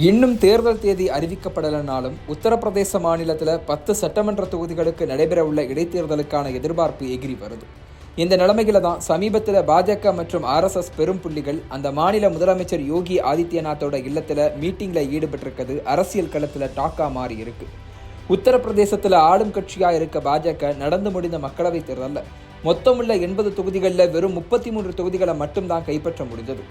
இன்னும் தேர்தல் தேதி அறிவிக்கப்படலனாலும் உத்தரப்பிரதேச மாநிலத்தில் 10 சட்டமன்ற தொகுதிகளுக்கு நடைபெறவுள்ள இடைத்தேர்தலுக்கான எதிர்பார்ப்பு எகிரி வருது. இந்த நிலைமையில தான் சமீபத்தில் பாஜக மற்றும் RSS பெரும் புள்ளிகள் அந்த மாநில முதலமைச்சர் யோகி ஆதித்யநாத்தோட இல்லத்தில் மீட்டிங்ல ஈடுபட்டிருக்கிறது அரசியல் களத்தில் டாக்கா மாறி இருக்கு. உத்தரப்பிரதேசத்தில் ஆளும் கட்சியாக இருக்க பாஜக நடந்து முடிந்த மக்களவைத் தேர்தலில் மொத்தமுள்ள 80 தொகுதிகளில் வெறும் 33 தொகுதிகளை மட்டும்தான் கைப்பற்ற முடிந்தது.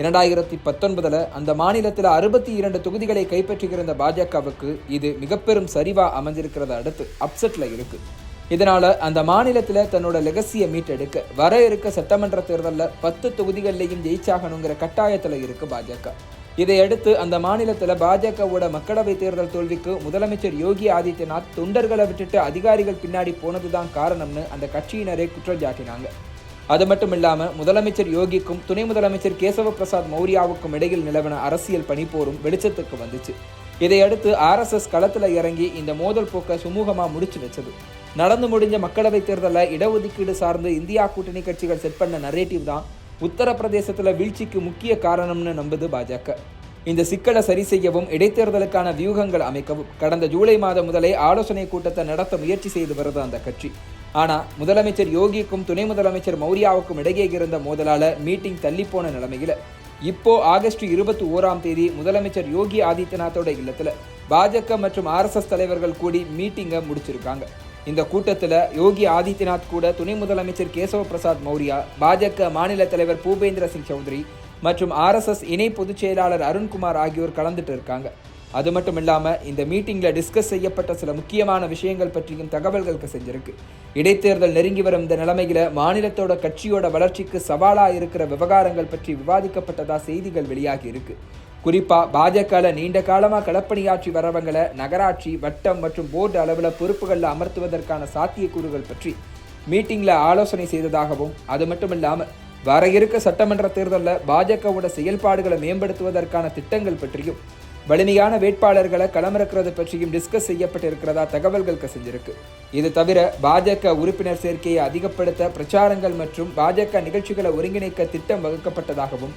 2019 அந்த மாநிலத்தில் 62 தொகுதிகளை கைப்பற்றியிருந்த பாஜகவுக்கு இது மிக பெரும் சரிவா அமைஞ்சிருக்கிறத அடுத்து அப்செட்ல இருக்கு. இதனால அந்த மாநிலத்தில் தன்னோட லெகசியை மீட்டெடுக்க வர இருக்க சட்டமன்ற தேர்தலில் 10 தொகுதிகளிலையும் ஜெயிச்சாகணுங்கிற கட்டாயத்தில் இருக்கு பாஜக. இதையடுத்து அந்த மாநிலத்தில் பாஜகவோட மக்களவை தேர்தல் தோல்விக்கு முதலமைச்சர் யோகி ஆதித்யநாத் தொண்டர்களை விட்டுட்டு அதிகாரிகள் பின்னாடி போனதுதான் காரணம்னு அந்த கட்சியினரே குற்றம் சாட்டினாங்க. அது மட்டும் இல்லாமல் முதலமைச்சர் யோகிக்கும் துணை முதலமைச்சர் கேசவ பிரசாத் மௌரியாவுக்கும் இடையில் நிலவன அரசியல் பனிப்போரும் வெளிச்சத்துக்கு வந்துச்சு. இதையடுத்து RSS களத்தில் இறங்கி இந்த மோதல் போக்க சுமூகமாக முடிச்சு வச்சது. நடந்து முடிஞ்ச மக்களவைத் தேர்தலில் இடஒதுக்கீடு சார்ந்து இந்தியா கூட்டணி கட்சிகள் செட் பண்ண நரேட்டிவ் தான் உத்தரப்பிரதேசத்தில் வீழ்ச்சிக்கு முக்கிய காரணம்னு நம்புது பாஜக. இந்த சிக்கலை சரி செய்யவும் இடைத்தேர்தலுக்கான வியூகங்கள் அமைக்கவும் கடந்த ஜூலை மாதம் முதலே ஆலோசனை கூட்டத்தை நடத்த முயற்சி செய்து வருது அந்த கட்சி. ஆனால் முதலமைச்சர் யோகிக்கும் துணை முதலமைச்சர் மௌரியாவுக்கும் இடையே இருந்த மோதலால மீட்டிங் தள்ளிப்போன நிலைமையில் இப்போ ஆகஸ்ட் 21 முதலமைச்சர் யோகி ஆதித்யநாத்தோட இல்லத்தில் பாஜக மற்றும் RSS தலைவர்கள் கூடி மீட்டிங்கை முடிச்சிருக்காங்க. இந்த கூட்டத்தில் யோகி ஆதித்யநாத் கூட துணை முதலமைச்சர் கேசவ பிரசாத் மௌரியா, பாஜக மாநில தலைவர் பூபேந்திர சிங் சௌத்ரி மற்றும் RSS இணை பொதுச் செயலாளர் அருண்குமார் ஆகியோர் கலந்துட்டு இருக்காங்க. அது மட்டும் இல்லாமல் இந்த மீட்டிங்கில் டிஸ்கஸ் செய்யப்பட்ட சில முக்கியமான விஷயங்கள் பற்றியும் தகவல்களுக்கு செஞ்சிருக்கு. இடைத்தேர்தல் நெருங்கி வரும் இந்த நிலைமையில மாநிலத்தோட கட்சியோட வளர்ச்சிக்கு சவாலாக இருக்கிற விவகாரங்கள் பற்றி விவாதிக்கப்பட்டதா செய்திகள் வெளியாகி இருக்கு. குறிப்பா பாஜக நீண்ட காலமாக களப்பணியாற்றி வரவங்களை நகராட்சி, வட்டம் மற்றும் போர்டு அளவில் பொறுப்புகளில் அமர்த்துவதற்கான சாத்தியக்கூறுகள் பற்றி மீட்டிங்ல ஆலோசனை செய்ததாகவும், அது மட்டும் இல்லாமல் வர இருக்க சட்டமன்ற தேர்தலில் பாஜகவோட செயல்பாடுகளை மேம்படுத்துவதற்கான திட்டங்கள் பற்றியும் வலிமையான வேட்பாளர்களை களமிறக்கிறது பற்றியும் டிஸ்கஸ் செய்யப்பட்டிருக்கிறதா தகவல்கள் கசிஞ்சிருக்கு. இது தவிர பாஜக உறுப்பினர் சேர்க்கையை அதிகப்படுத்த பிரச்சாரங்கள் மற்றும் பாஜக நிகழ்ச்சிகளை ஒருங்கிணைக்க திட்டம் வகுக்கப்பட்டதாகவும்,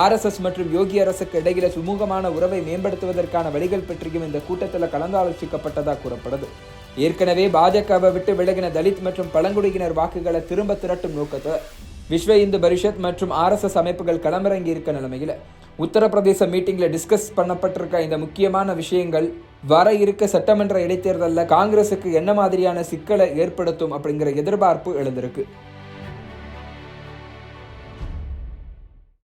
RSS மற்றும் யோகி அரசுக்கு இடையில சுமூகமான உறவை மேம்படுத்துவதற்கான வழிகள் பற்றியும் இந்த கூட்டத்தில் கலந்தாலோசிக்கப்பட்டதாக கூறப்படுது. ஏற்கனவே பாஜகவை விட்டு விலகின தலித் மற்றும் பழங்குடியினர் வாக்குகளை திரும்ப திரட்டும் நோக்கத்தை விஸ்வ இந்து பரிஷத் மற்றும் RSS அமைப்புகள் களமிறங்கி இருக்க நிலைமையில் உத்தரப்பிரதேச மீட்டிங்ல டிஸ்கஸ் பண்ணப்பட்டிருக்க இந்த முக்கியமான விஷயங்கள் வர இருக்க சட்டமன்ற இடைத்தேர்தலில் காங்கிரஸுக்கு என்ன மாதிரியான சிக்கலை ஏற்படுத்தும் அப்படிங்கிற எதிர்பார்ப்பு எழுந்திருக்கு.